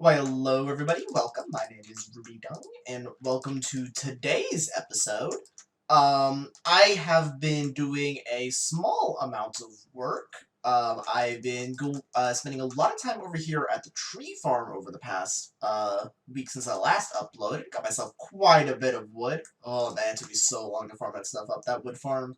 Why, hello everybody, welcome. My name is Rubydung, and welcome to today's episode. I have been doing a small amount of work. I've been spending a lot of time over here at the tree farm over the past week since I last uploaded. Got myself quite a bit of wood. Oh man, it took me so long to farm that stuff up. That wood farm,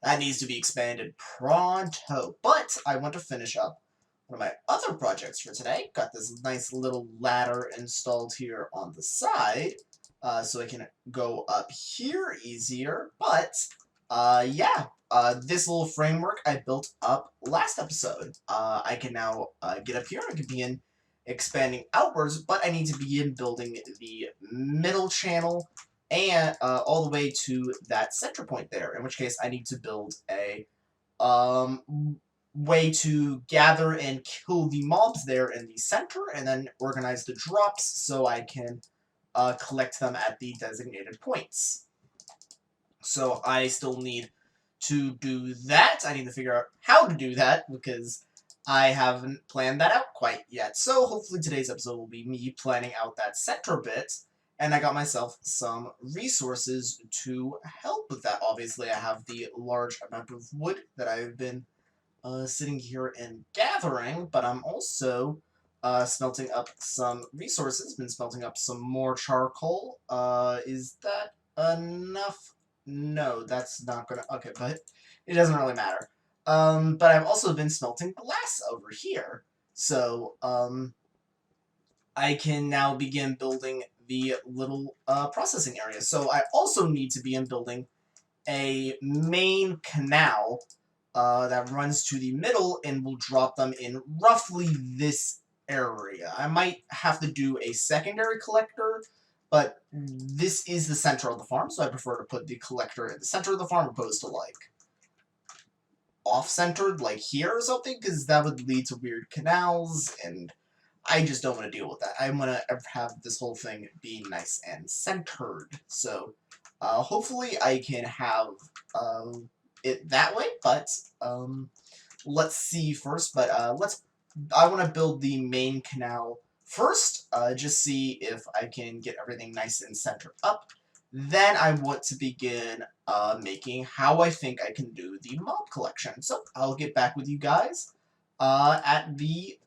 that needs to be expanded pronto. But I want to finish up one of my other projects for today. Got this nice little ladder installed here on the side, so I can go up here easier. But, yeah, this little framework I built up last episode. I can now get up here and I can begin expanding outwards, but I need to begin building the middle channel and all the way to that center point there, in which case I need to build a way to gather and kill the mobs there in the center, and then organize the drops so I can collect them at the designated points. So I still need to do that. I need to figure out how to do that, because I haven't planned that out quite yet. So hopefully today's episode will be me planning out that center bit, and I got myself some resources to help with that. Obviously, I have the large amount of wood that I've been sitting here and gathering, but I'm also smelting up some resources. Been smelting up some more charcoal. Is that enough? No, that's not gonna... Okay, but it doesn't really matter. But I've also been smelting glass over here. So, I can now begin building the little processing area. So I also need to begin building a main canal that runs to the middle and will drop them in roughly this area. I might have to do a secondary collector, but this is the center of the farm, so I prefer to put the collector in the center of the farm opposed to, like, off-centered, like here or something, because that would lead to weird canals, and I just don't want to deal with that. I want to have this whole thing be nice and centered, so hopefully I can have it that way, but let's see first. But I want to build the main canal first, just see if I can get everything nice and centered up. Then I want to begin making how I think I can do the mob collection. So I'll get back with you guys at the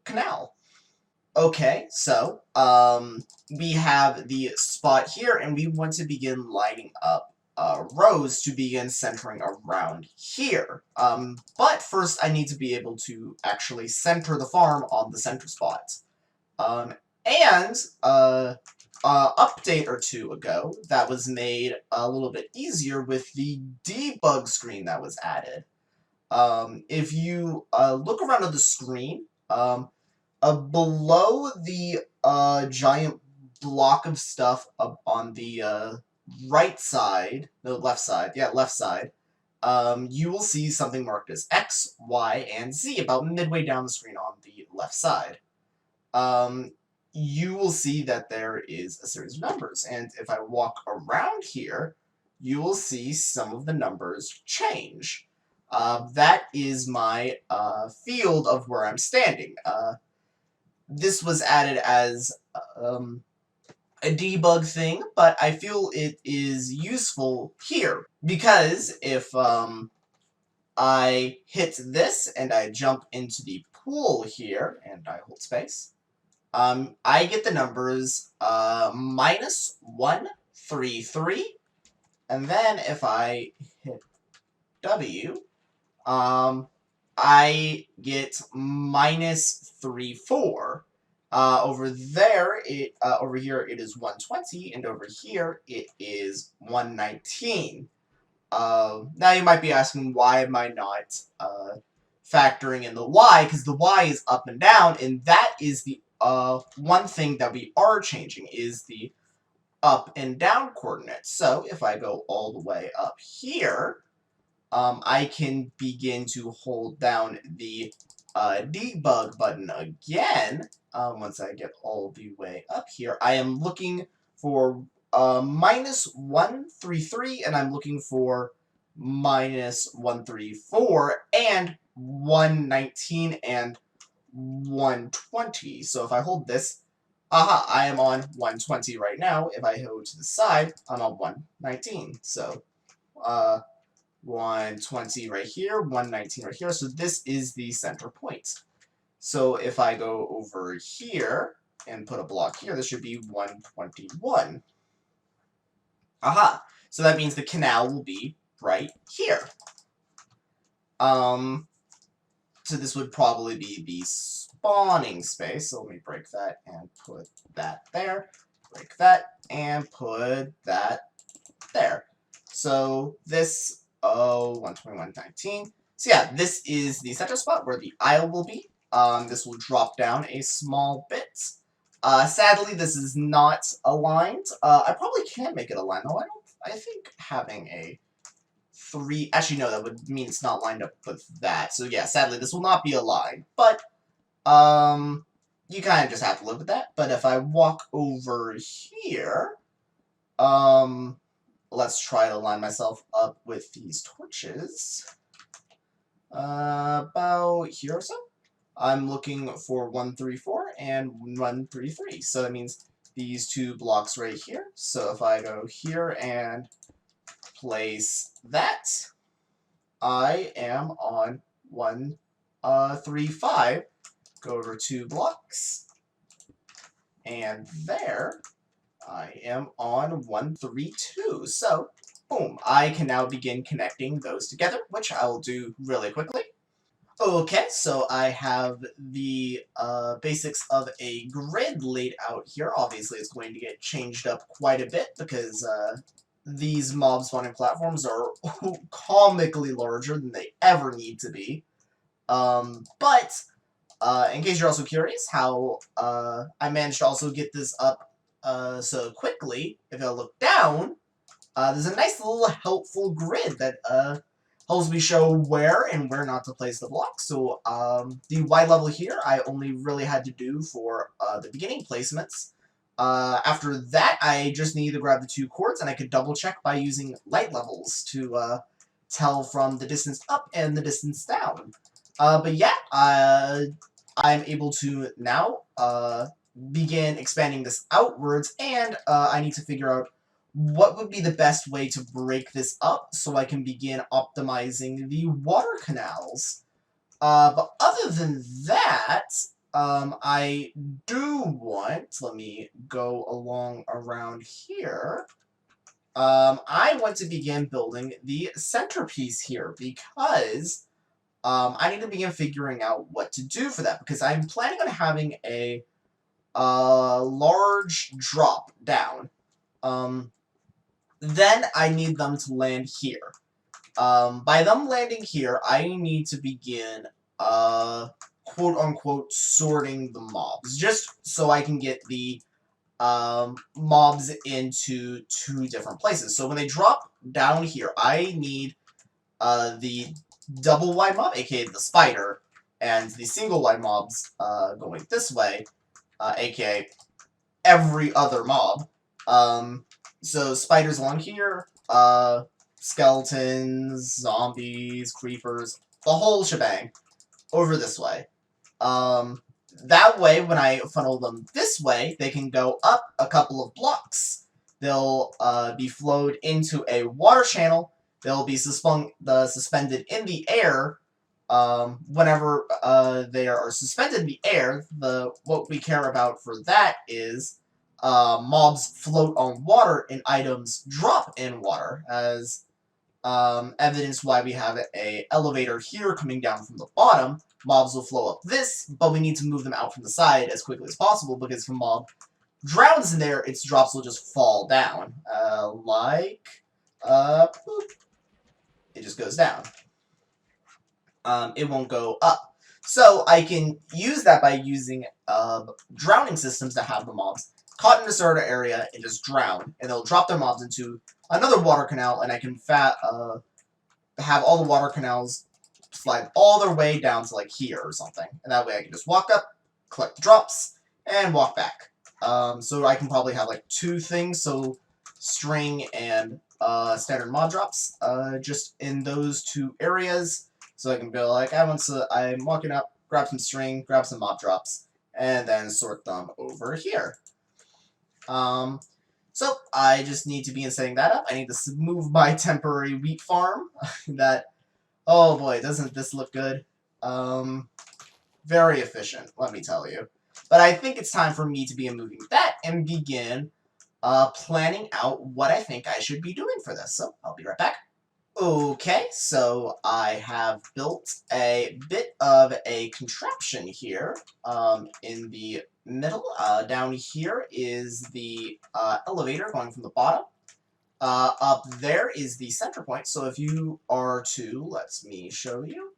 canal. Okay, so we have the spot here, and we want to begin lining up rows to begin centering around here. But first I need to be able to actually center the farm on the center spot. And update or two ago, that was made a little bit easier with the debug screen that was added. If you look around on the screen, below the giant block of stuff up on the right side, no, left side, yeah, left side, you will see something marked as X, Y, and Z about midway down the screen on the left side. You will see that there is a series of numbers, and if I walk around here, you will see some of the numbers change. That is my field of where I'm standing. This was added as a debug thing, but I feel it is useful here, because if I hit this and I jump into the pool here, and I hold space, I get the numbers -133, and then if I hit W, I get -34. Over there, over here it is 120, and over here it is 119. Now you might be asking, why am I not factoring in the Y? Because the Y is up and down, and that is the one thing that we are changing, is the up and down coordinates. So if I go all the way up here, I can begin to hold down the debug button again. Once I get all the way up here, I am looking for -133, and I'm looking for -134, and 119, and 120. So if I hold this, aha, I am on 120 right now. If I go to the side, I'm on 119. So 120 right here, 119 right here. So this is the center point. So if I go over here and put a block here, this should be 121. Aha! So that means the canal will be right here. So this would probably be the spawning space. So let me break that and put that there. Break that and put that there. So this, 121.19. So yeah, this is the center spot where the aisle will be. This will drop down a small bit. Sadly, this is not aligned. I probably can make it aligned, though. I think having a 3... Actually, no, that would mean it's not lined up with that. So yeah, sadly, this will not be aligned. But, you kind of just have to live with that. But if I walk over here, let's try to line myself up with these torches. About here or so. I'm looking for 134 and 133. So that means these two blocks right here. So if I go here and place that, I am on 135. Go over 2 blocks. And there, I am on 132. So, boom, I can now begin connecting those together, which I will do really quickly. Okay, so I have the basics of a grid laid out here. Obviously, it's going to get changed up quite a bit because these mob spawning platforms are comically larger than they ever need to be. But in case you're also curious how I managed to also get this up so quickly, if I look down, there's a nice little helpful grid that helps me show where and where not to place the blocks. So the Y level here, I only really had to do for the beginning placements. After that, I just needed to grab the 2 chords, and I could double check by using light levels to tell from the distance up and the distance down. But yeah, I'm able to now begin expanding this outwards, and I need to figure out what would be the best way to break this up so I can begin optimizing the water canals. But other than that, I do want, let me go along around here, I want to begin building the centerpiece here because I need to begin figuring out what to do for that, because I'm planning on having a large drop down. Then I need them to land here. By them landing here, I need to begin, quote-unquote, sorting the mobs, just so I can get the mobs into 2 different places. So when they drop down here, I need the double wide mob, aka the spider, and the single wide mobs going this way, aka every other mob. So spiders along here, skeletons, zombies, creepers, the whole shebang over this way. That way, when I funnel them this way, they can go up a couple of blocks. They'll be flowed into a water channel. They'll be suspended in the air. Whenever they are suspended in the air, what we care about for that is mobs float on water and items drop in water, as evidence why we have a elevator here coming down from the bottom. Mobs will flow up this, but we need to move them out from the side as quickly as possible, because if a mob drowns in there, its drops will just fall down. Boop. It just goes down. It won't go up. So I can use that by using drowning systems that have the mobs caught in a certain area and just drown, and they'll drop their mobs into another water canal, and I can have all the water canals slide all their way down to like here or something, and that way I can just walk up, collect the drops, and walk back. So I can probably have like 2 things, so string and standard mod drops, just in those 2 areas. So I can go like, I'm walking up, grab some string, grab some mob drops, and then sort them over here. So I just need to begin setting that up. I need to move my temporary wheat farm. Oh boy, doesn't this look good? Very efficient, let me tell you. But I think it's time for me to begin moving that and begin planning out what I think I should be doing for this. So I'll be right back. Okay, so I have built a bit of a contraption here in the middle. Down here is the elevator going from the bottom. Up there is the center point, so if you are to, let me show you.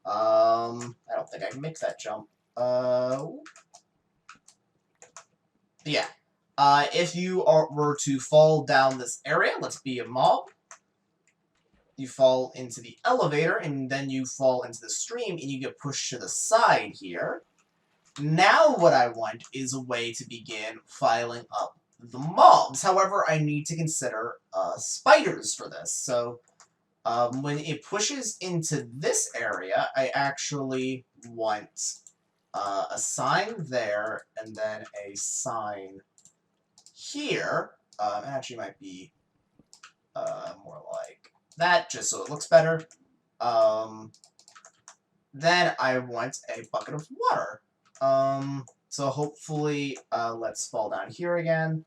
I don't think I can make that jump. Yeah. If you were to fall down this area, let's be a mob. You fall into the elevator, and then you fall into the stream, and you get pushed to the side here. Now what I want is a way to begin filing up the mobs. However, I need to consider spiders for this. So when it pushes into this area, I actually want a sign there, and then a sign here. It actually might be more like that, just so it looks better. Then I want a bucket of water. So hopefully, let's fall down here again.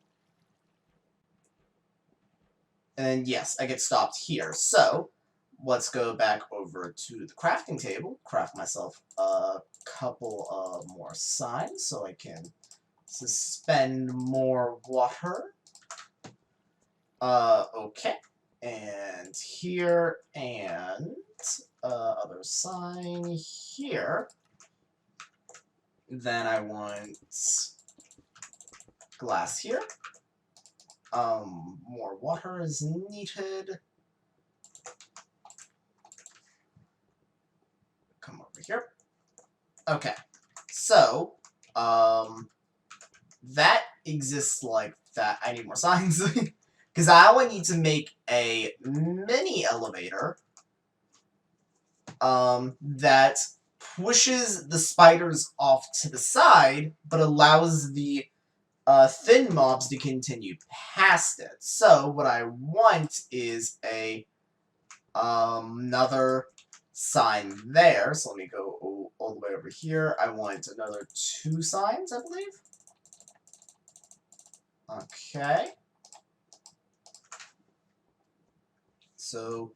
And yes, I get stopped here. So let's go back over to the crafting table, craft myself a couple of more signs so I can suspend more water. Okay. And here, and other sign here. Then I want glass here. More water is needed. Come over here. Okay. So, that exists like that. I need more signs. Because now I need to make a mini elevator that pushes the spiders off to the side, but allows the thin mobs to continue past it. So what I want is another sign there. So let me go all the way over here. I want another 2 signs, I believe. Okay. So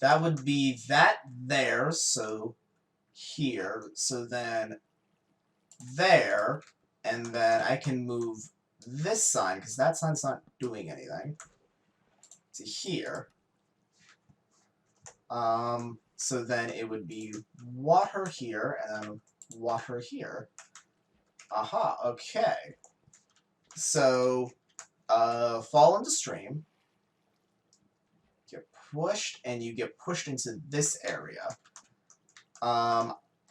that would be that there, so here, so then there, and then I can move this sign, because that sign's not doing anything, to here. So then it would be water here, and then water here. Aha, okay. So, fall into stream. Get pushed, and you get pushed into this area.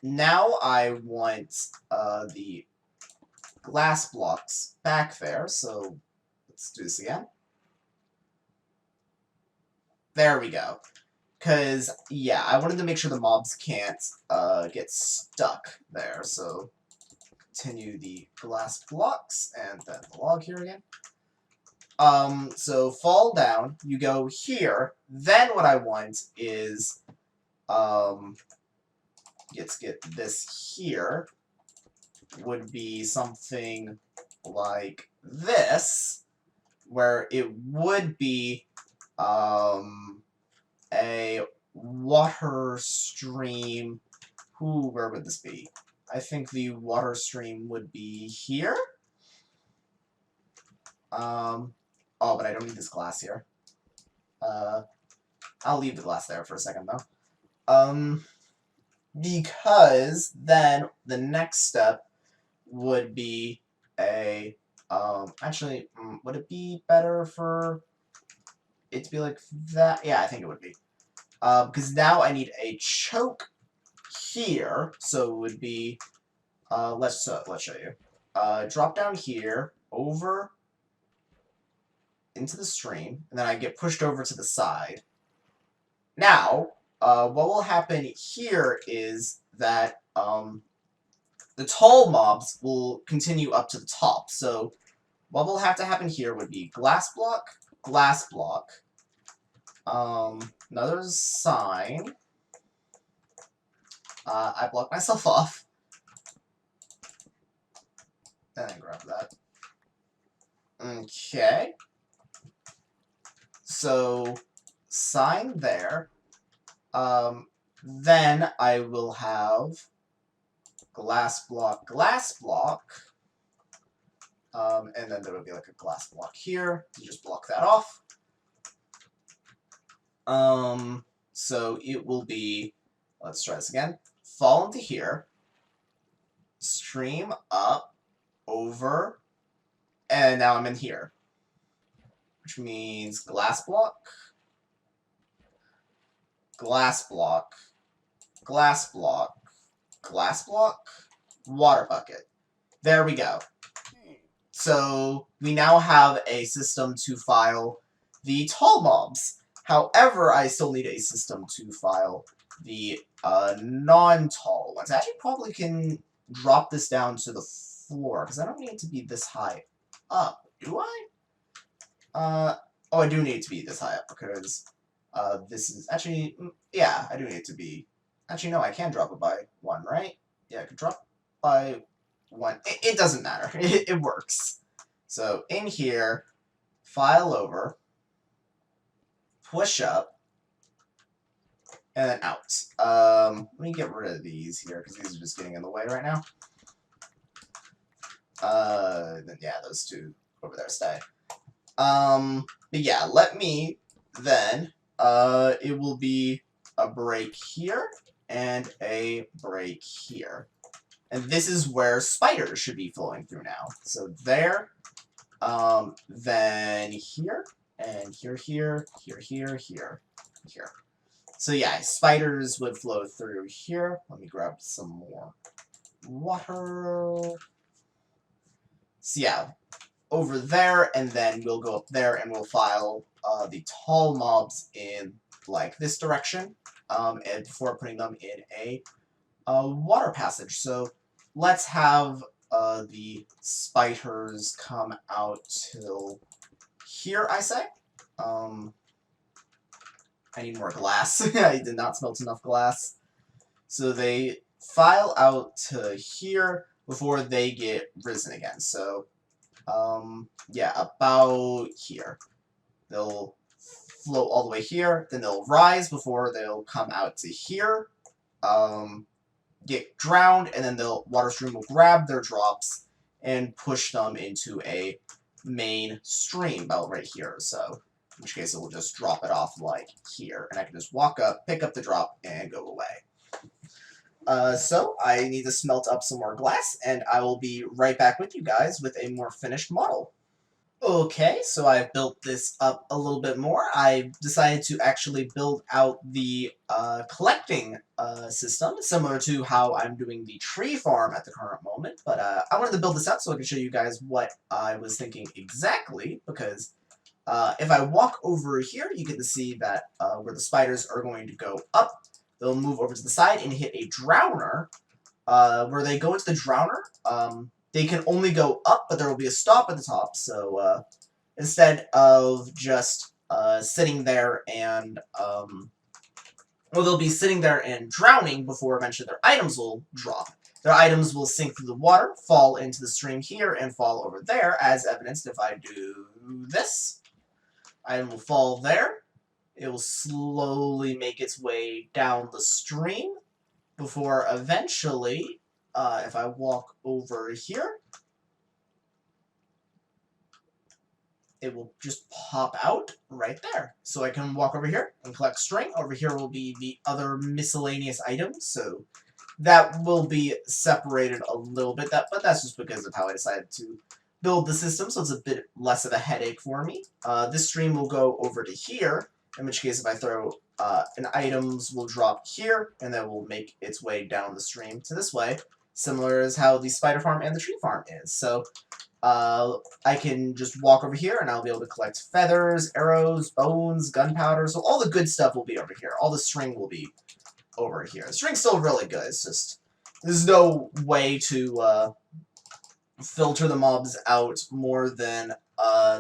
Now I want the glass blocks back there, so let's do this again. There we go. Because, yeah, I wanted to make sure the mobs can't get stuck there, so continue the glass blocks, and then the log here again. So fall down, you go here, then what I want is, let's get this here, would be something like this, where it would be, a water stream. Where would this be? I think the water stream would be here. Oh, but I don't need this glass here. I'll leave the glass there for a second, though. Because then the next step would be a, actually, would it be better for it to be like that? Yeah, I think it would be. Because now I need a choke here, so it would be, let's show you. Drop down here, over into the stream, and then I get pushed over to the side. Now, what will happen here is that, the tall mobs will continue up to the top. So what will have to happen here would be glass block, another sign. I blocked myself off. Then I grab that. Okay. So, sign there. Then I will have glass block. And then there will be like a glass block here to just block that off. So it will be, let's try this again. Fall into here, stream up, over, and now I'm in here. Which means glass block, water bucket. There we go. So we now have a system to file the tall mobs. However, I still need a system to file the non-tall ones. I actually probably can drop this down to the floor, because I don't need it to be this high up. Do I? Oh, I do need it to be this high up, because this is actually, yeah, I do need it to be, actually, no, I can drop it by 1, right? Yeah, I can drop by 1. It doesn't matter. It works. So, in here, file over, push up, and then out. Let me get rid of these here, because these are just getting in the way right now. Then, yeah, those two over there stay. But yeah, let me then, it will be a break here and a break here. And this is where spiders should be flowing through now. So there, then here, and here. So yeah, spiders would flow through here. Let me grab some more water. So yeah, over there, and then we'll go up there and we'll file the tall mobs in like this direction, and before putting them in a water passage. So let's have the spiders come out till here, I say. I need more glass. I did not smelt enough glass. So they file out to here before they get risen again. So yeah, about here. They'll float all the way here, then they'll rise before they'll come out to here, get drowned, and then the water stream will grab their drops and push them into a main stream about right here. So, in which case it will just drop it off like here, and I can just walk up, pick up the drop, and go away. So, I need to smelt up some more glass, and I will be right back with you guys with a more finished model. Okay, so I've built this up a little bit more. I decided to actually build out the collecting system, similar to how I'm doing the tree farm at the current moment. But I wanted to build this out so I can show you guys what I was thinking exactly, because if I walk over here, you get to see that where the spiders are going to go up, they'll move over to the side and hit a drowner. Where they go into the drowner, they can only go up, but there will be a stop at the top, so instead of just sitting there and, well, they'll be sitting there and drowning before eventually their items will drop. Their items will sink through the water, fall into the stream here, and fall over there, as evidenced if I do this. Item will fall there. It will slowly make its way down the stream before eventually, if I walk over here, it will just pop out right there. So I can walk over here and collect string. Over here will be the other miscellaneous items, so that will be separated a little bit, but that's just because of how I decided to build the system, so it's a bit less of a headache for me. This stream will go over to here, in which case if I throw an items will drop here, and then will make its way down the stream to this way, similar as how the spider farm and the tree farm is. So I can just walk over here, and I'll be able to collect feathers, arrows, bones, gunpowder, so all the good stuff will be over here. All the string will be over here. The string's still really good, it's just there's no way to filter the mobs out more than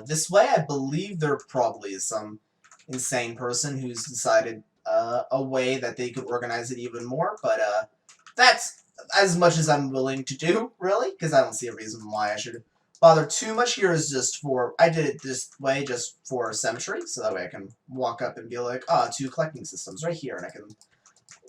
this way. I believe there probably is some insane person who's decided a way that they could organize it even more, but that's as much as I'm willing to do, really, because I don't see a reason why I should bother too much. Here is just for, I did it this way just for symmetry, so that way I can walk up and be like, ah, 2 collecting systems right here, and I can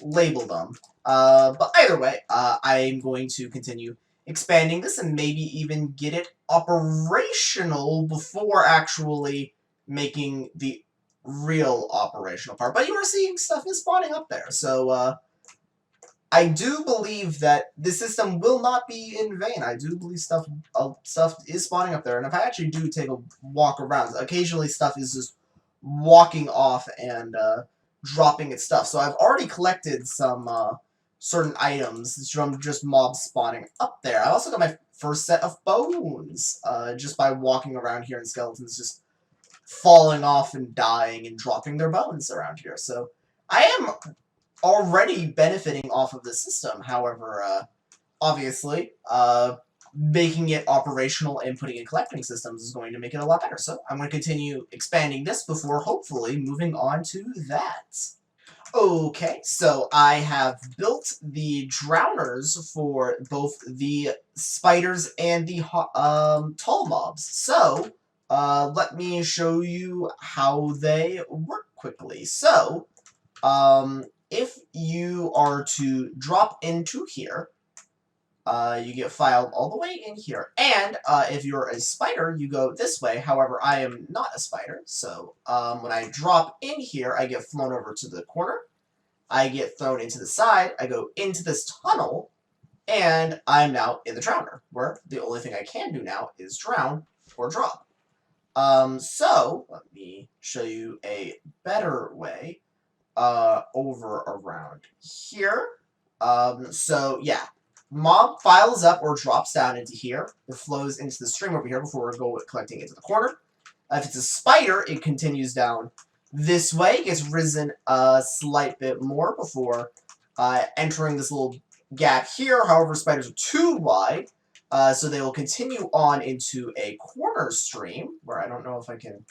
label them. But either way, I'm going to continue expanding this and maybe even get it operational before actually making the real operational part. But you are seeing stuff is spawning up there, so I do believe that this system will not be in vain. I do believe stuff is spawning up there, and if I actually do take a walk around, occasionally stuff is just walking off and dropping its stuff. So I've already collected some certain items from just mobs spawning up there. I also got my first set of bones just by walking around here, and skeletons just falling off and dying and dropping their bones around here. So I am already benefiting off of the system. However, obviously, making it operational and putting in collecting systems is going to make it a lot better. So I'm going to continue expanding this before hopefully moving on to that. Okay, so I have built the drowners for both the spiders and the tall mobs. So let me show you how they work quickly. So if you are to drop into here, you get filed all the way in here. And if you're a spider, you go this way. However, I am not a spider, so when I drop in here, I get flown over to the corner. I get thrown into the side. I go into this tunnel, and I'm now in the drowner, where the only thing I can do now is drown or drop. So let me show you a better way over around here. So yeah, mob files up or drops down into here. It flows into the stream over here before we go collecting into the corner. If it's a spider, it continues down this way, gets risen a slight bit more before entering this little gap here. However, spiders are too wide, so they will continue on into a corner stream, where I don't know if I can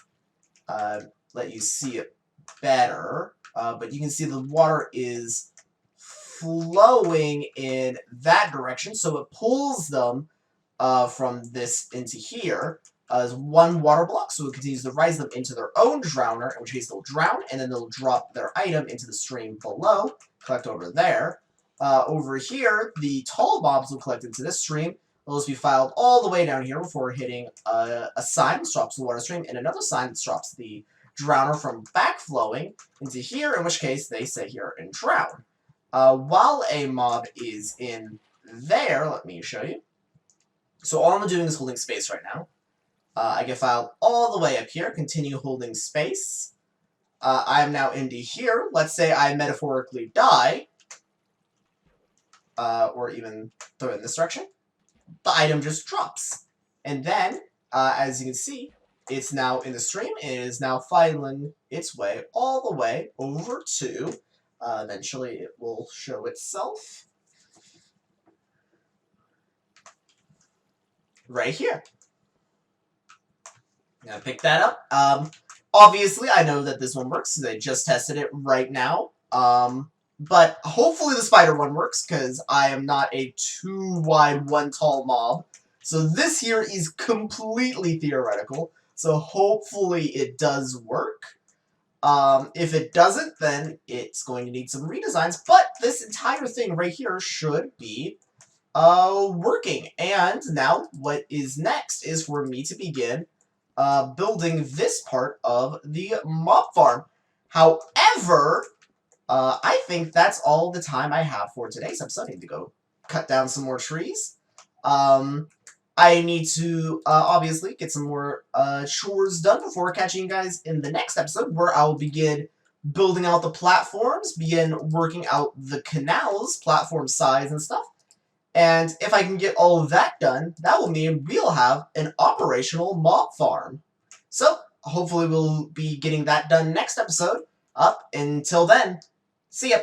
let you see it better, but you can see the water is flowing in that direction, so it pulls them from this into here as one water block, so it continues to rise them into their own drowner, in which case they'll drown, and then they'll drop their item into the stream below, collect over there. Over here, the tall mobs will collect into this stream. They'll just be filed all the way down here before hitting a sign that drops the water stream, and another sign that stops the drowner from backflowing into here, in which case they stay here and drown. While a mob is in there, let me show you. So all I'm doing is holding space right now. I get filed all the way up here, continue holding space. I am now into here. Let's say I metaphorically die, or even throw it in this direction. The item just drops. And then, as you can see, it's now in the stream, and it is now filing its way all the way over to, eventually it will show itself right here. I'm going to pick that up. Obviously, I know that this one works, because I just tested it right now. But hopefully the spider one works, because I am not a too wide, one tall mob. So this here is completely theoretical. So hopefully it does work. If it doesn't, then it's going to need some redesigns. But this entire thing right here should be working. And now what is next is for me to begin building this part of the mob farm. However, I think that's all the time I have for today's episode. I need to go cut down some more trees. I need to, obviously, get some more chores done before catching you guys in the next episode, where I'll begin building out the platforms, begin working out the canals, platform size and stuff. And if I can get all of that done, that will mean we'll have an operational mob farm. So, hopefully we'll be getting that done next episode. Up until then, see ya!